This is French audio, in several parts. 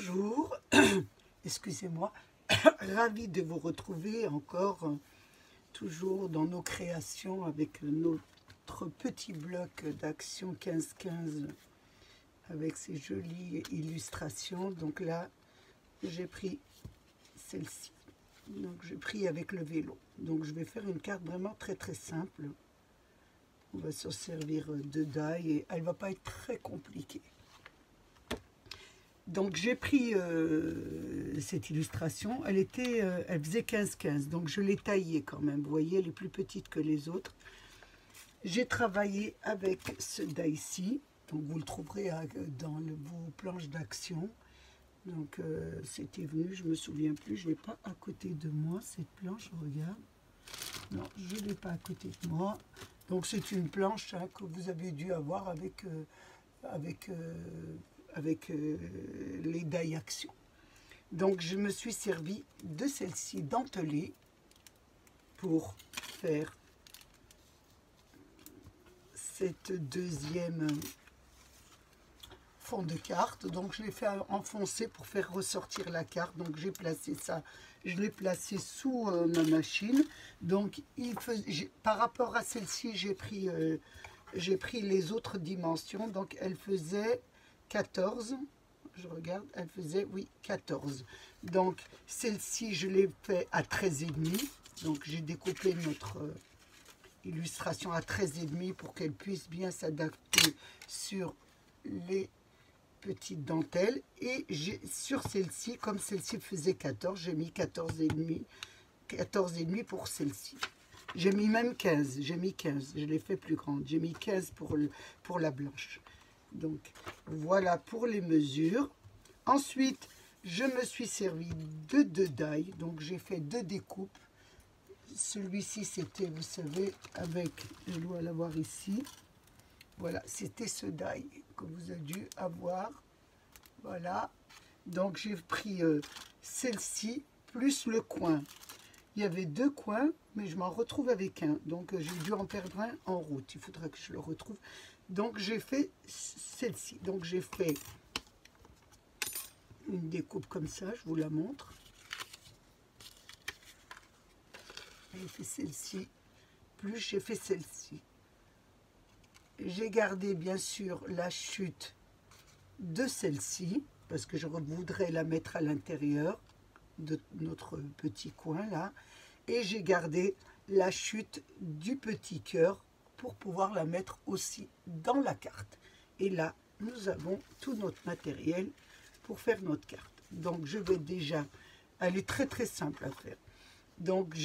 Bonjour, excusez-moi, ravi de vous retrouver encore, toujours dans nos créations avec notre petit bloc d'action 15-15 avec ces jolies illustrations. Donc là, j'ai pris celle-ci, donc j'ai pris avec le vélo. Donc je vais faire une carte vraiment très simple. On va s'en servir de die et elle va pas être très compliquée. Donc j'ai pris cette illustration, elle faisait 15-15, donc je l'ai taillée quand même, vous voyez, elle est plus petite que les autres. J'ai travaillé avec ce die-ci, donc vous le trouverez dans vos planches d'action. Donc c'était venu, je me souviens plus, je ne l'ai pas à côté de moi, cette planche, regarde. Non, je ne l'ai pas à côté de moi. Donc c'est une planche que vous avez dû avoir avec les die action. Donc je me suis servi de celle-ci dentelée pour faire cette deuxième fond de carte. Donc je l'ai fait enfoncer pour faire ressortir la carte. Donc j'ai placé ça, je l'ai placé sous ma machine. Donc par rapport à celle-ci, j'ai pris les autres dimensions. Donc elle faisait 14, je regarde, elle faisait, oui, 14. Donc, celle-ci, je l'ai fait à 13,5. Donc, j'ai découpé notre illustration à 13,5 pour qu'elle puisse bien s'adapter sur les petites dentelles. Et sur celle-ci, comme celle-ci faisait 14, j'ai mis 14,5 pour celle-ci. J'ai mis même 15, j'ai mis 15, je l'ai fait plus grande. J'ai mis 15 pour la blanche. Donc, voilà pour les mesures. Ensuite, je me suis servi de 2 die. Donc, j'ai fait 2 découpes. Celui-ci, c'était, vous savez, avec, je dois l'avoir ici. Voilà, c'était ce die que vous avez dû avoir. Voilà. Donc, j'ai pris celle-ci plus le coin. Il y avait 2 coins, mais je m'en retrouve avec un. Donc, j'ai dû en perdre un en route. Il faudra que je le retrouve. Donc, j'ai fait celle-ci. Donc, j'ai fait une découpe comme ça. Je vous la montre. J'ai fait celle-ci. Plus j'ai fait celle-ci. J'ai gardé, bien sûr, la chute de celle-ci. Parce que je voudrais la mettre à l'intérieur de notre petit coin, là. Et j'ai gardé la chute du petit cœur pour pouvoir la mettre aussi dans la carte. Et là, nous avons tout notre matériel pour faire notre carte. Donc, je vais déjà... Elle est très simple à faire. Donc,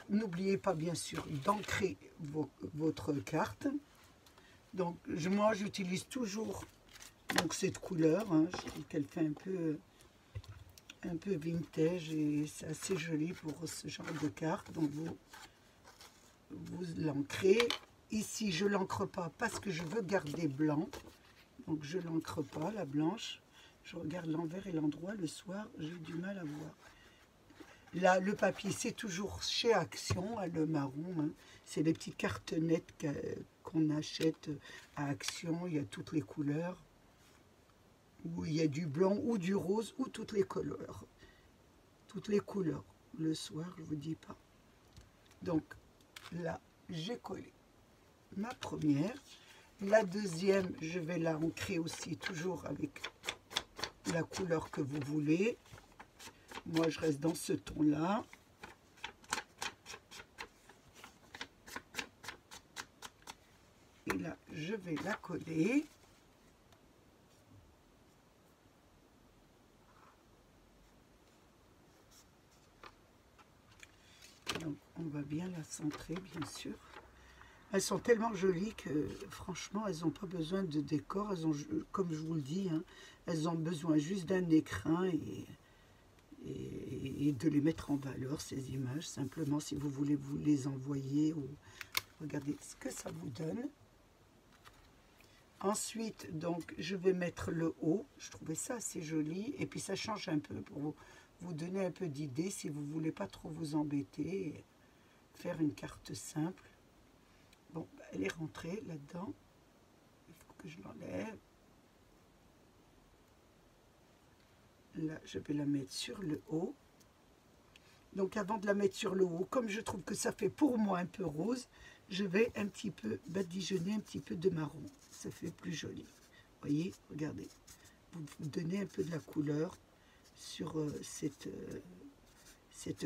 n'oubliez pas, bien sûr, d'ancrer votre carte. Donc, moi, j'utilise toujours donc, cette couleur. Hein. Je trouve qu'elle fait un peu vintage et c'est assez joli pour ce genre de carte. Donc, vous l'ancrez. Ici, je ne l'ancre pas parce que je veux garder blanc. Donc, je ne l'ancre pas, la blanche. Je regarde l'envers et l'endroit. Le soir, j'ai du mal à voir. Là, le papier, c'est toujours chez Action, le marron. Hein. C'est les petites cartonnettes qu'on achète à Action. Il y a toutes les couleurs. Où il y a du blanc ou du rose ou toutes les couleurs. Toutes les couleurs. Le soir, je ne vous dis pas. Donc, là, j'ai collé ma première. La deuxième, je vais la ancrer aussi toujours avec la couleur que vous voulez. Moi, je reste dans ce ton-là. Et là, je vais la coller. Donc, on va bien la centrer, bien sûr. Elles sont tellement jolies que, franchement, elles n'ont pas besoin de décor. Elles ont, comme je vous le dis, hein, elles ont besoin juste d'un écrin et de les mettre en valeur, ces images. Simplement, si vous voulez vous les envoyer ou regardez ce que ça vous donne. Ensuite, donc, je vais mettre le haut. Je trouvais ça assez joli. Et puis, ça change un peu pour vous donner un peu d'idée si vous ne voulez pas trop vous embêter et faire une carte simple. Bon, elle est rentrée là-dedans. Il faut que je l'enlève. Là, je vais la mettre sur le haut. Donc avant de la mettre sur le haut, comme je trouve que ça fait pour moi un peu rose, je vais un petit peu badigeonner un petit peu de marron. Ça fait plus joli. Vous voyez, regardez. Vous donnez un peu de la couleur sur cette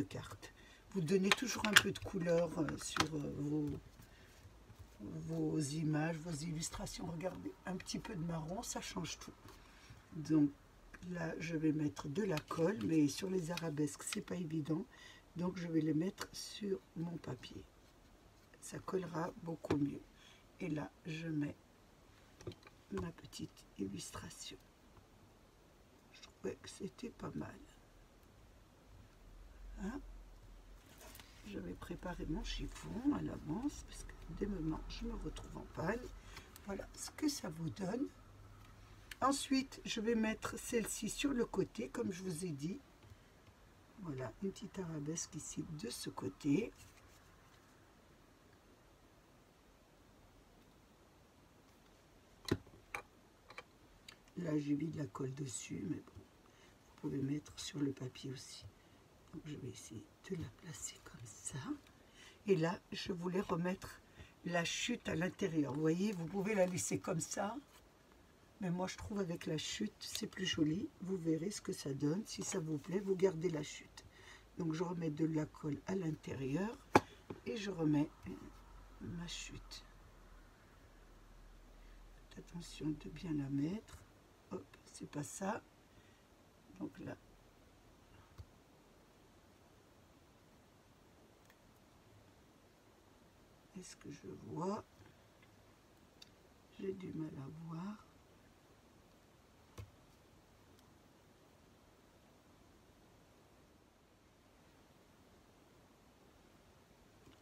carte. Vous donnez toujours un peu de couleur sur vos images, vos illustrations. Regardez, un petit peu de marron, ça change tout. Donc là, je vais mettre de la colle, mais sur les arabesques, c'est pas évident. Donc je vais les mettre sur mon papier. Ça collera beaucoup mieux. Et là, je mets ma petite illustration. Je trouvais que c'était pas mal. Hein? Je vais préparer mon chiffon à l'avance, parce que des moments, je me retrouve en panne. Voilà ce que ça vous donne. Ensuite, je vais mettre celle-ci sur le côté, comme je vous ai dit. Voilà, une petite arabesque ici de ce côté. Là, j'ai mis de la colle dessus, mais bon, vous pouvez mettre sur le papier aussi. Donc, je vais essayer de la placer comme ça. Et là, je voulais remettre la chute à l'intérieur. Vous voyez, vous pouvez la laisser comme ça. Mais moi, je trouve avec la chute, c'est plus joli. Vous verrez ce que ça donne. Si ça vous plaît, vous gardez la chute. Donc, je remets de la colle à l'intérieur et je remets ma chute. Faites attention de bien la mettre. Hop, c'est pas ça. Donc là, est-ce que je vois? J'ai du mal à voir.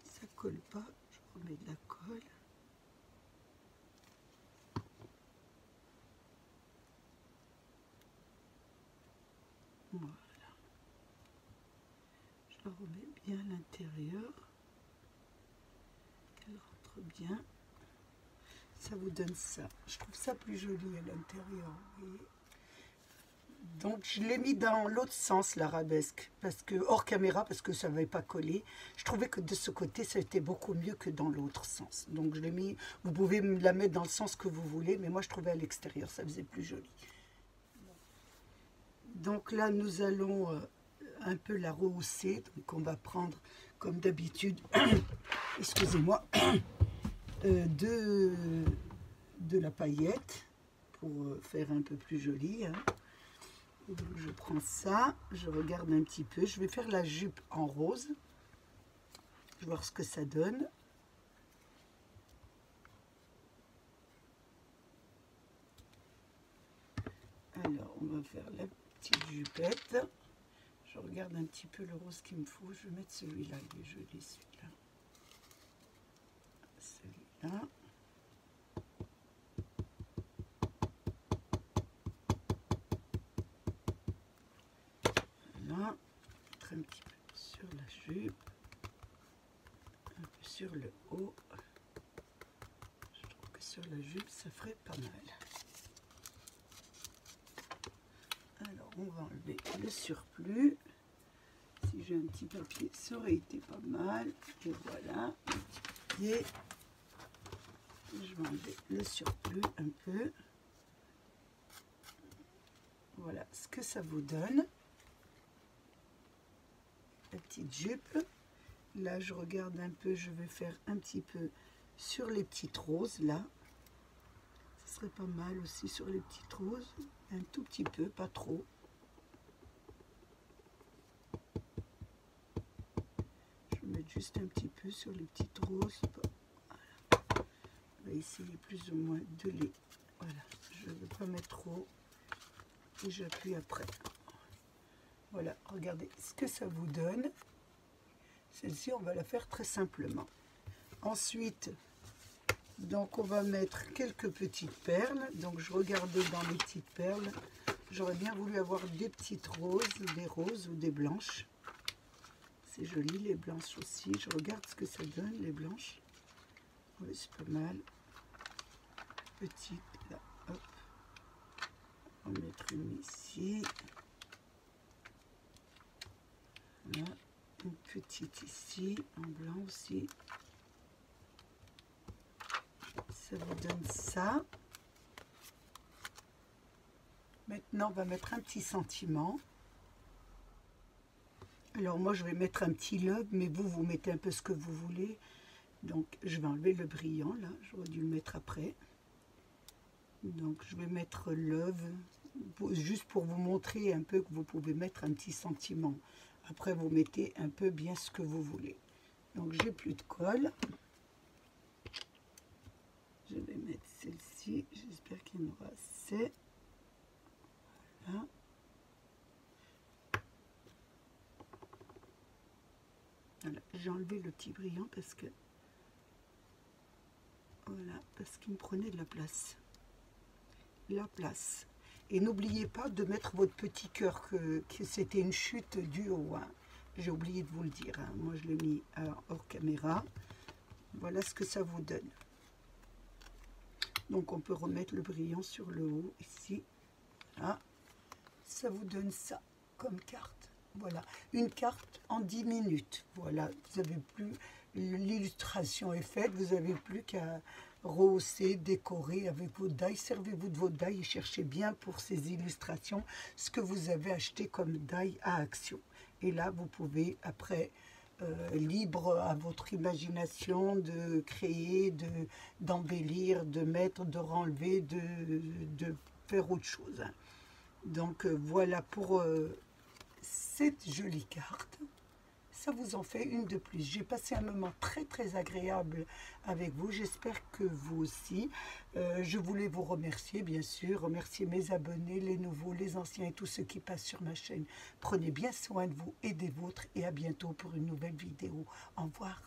Ça colle pas, je remets de la colle. Voilà. Je la remets bien à l'intérieur. Qu'elle rentre bien. Ça vous donne ça. Je trouve ça plus joli à l'intérieur. Donc je l'ai mis dans l'autre sens, l'arabesque, parce que hors caméra, parce que ça n'avait pas collé. Je trouvais que de ce côté, ça était beaucoup mieux que dans l'autre sens. Donc je l'ai mis, vous pouvez la mettre dans le sens que vous voulez, mais moi je trouvais à l'extérieur, ça faisait plus joli. Donc là, nous allons un peu la rehausser. Donc on va prendre, comme d'habitude, excusez-moi, de la paillette pour faire un peu plus joli. Hein. Donc je prends ça, je regarde un petit peu. Je vais faire la jupe en rose. Je vais voir ce que ça donne. Alors, on va faire la petite jupette. Je regarde un petit peu le rose qu'il me faut. Je vais mettre celui-là, il est joli celui-là. Celui-là. Voilà. Mettre un petit peu sur la jupe. Un peu sur le haut. Je trouve que sur la jupe, ça ferait pas mal. Alors, on va enlever le surplus. Si j'ai un petit papier, ça aurait été pas mal. Et voilà, un petit papier. Je vais enlever le surplus un peu. Voilà ce que ça vous donne. La petite jupe. Là, je regarde un peu, je vais faire un petit peu sur les petites roses, là. Ce serait pas mal aussi sur les petites roses. Un tout petit peu, pas trop. Je vais mettre juste un petit peu sur les petites roses. Voilà. On va essayer plus ou moins de les... Voilà, je ne vais pas mettre trop. Et j'appuie après. Voilà, regardez ce que ça vous donne. Celle-ci, on va la faire très simplement. Ensuite, donc on va mettre quelques petites perles. Donc je regardais dans les petites perles. J'aurais bien voulu avoir des petites roses, des roses ou des blanches. C'est joli, les blanches aussi. Je regarde ce que ça donne, les blanches. Oui, c'est pas mal. Petite, là, hop. On va mettre une ici. Voilà, une petite ici, en blanc aussi. Ça vous donne ça. Maintenant, on va mettre un petit sentiment. Alors moi, je vais mettre un petit love, mais vous mettez un peu ce que vous voulez. Donc, je vais enlever le brillant, là. J'aurais dû le mettre après. Donc, je vais mettre love, juste pour vous montrer un peu que vous pouvez mettre un petit sentiment. Après, vous mettez un peu bien ce que vous voulez. Donc, j'ai plus de colle. Je vais mettre celle-ci. J'espère qu'il y en aura assez. Voilà. Voilà. J'ai enlevé le petit brillant parce que... Voilà, parce qu'il me prenait de la place. Et n'oubliez pas de mettre votre petit cœur, que c'était une chute du haut. Hein. J'ai oublié de vous le dire. Hein. Moi, je l'ai mis hors caméra. Voilà ce que ça vous donne. Donc, on peut remettre le brillant sur le haut, ici. Voilà. Ça vous donne ça comme carte. Voilà. Une carte en 10 minutes. Voilà. Vous avez plus... L'illustration est faite. Vous n'avez plus qu'à rehausser, décorer avec vos die. Servez-vous de vos die et cherchez bien pour ces illustrations ce que vous avez acheté comme die à action. Et là, vous pouvez après... libre à votre imagination de créer, d'embellir, de mettre, de renlever, de faire autre chose. Donc voilà pour cette jolie carte. Ça vous en fait une de plus. J'ai passé un moment très très agréable avec vous. J'espère que vous aussi. Je voulais vous remercier, bien sûr. Remercier mes abonnés, les nouveaux, les anciens et tous ceux qui passent sur ma chaîne. Prenez bien soin de vous et des vôtres. Et à bientôt pour une nouvelle vidéo. Au revoir.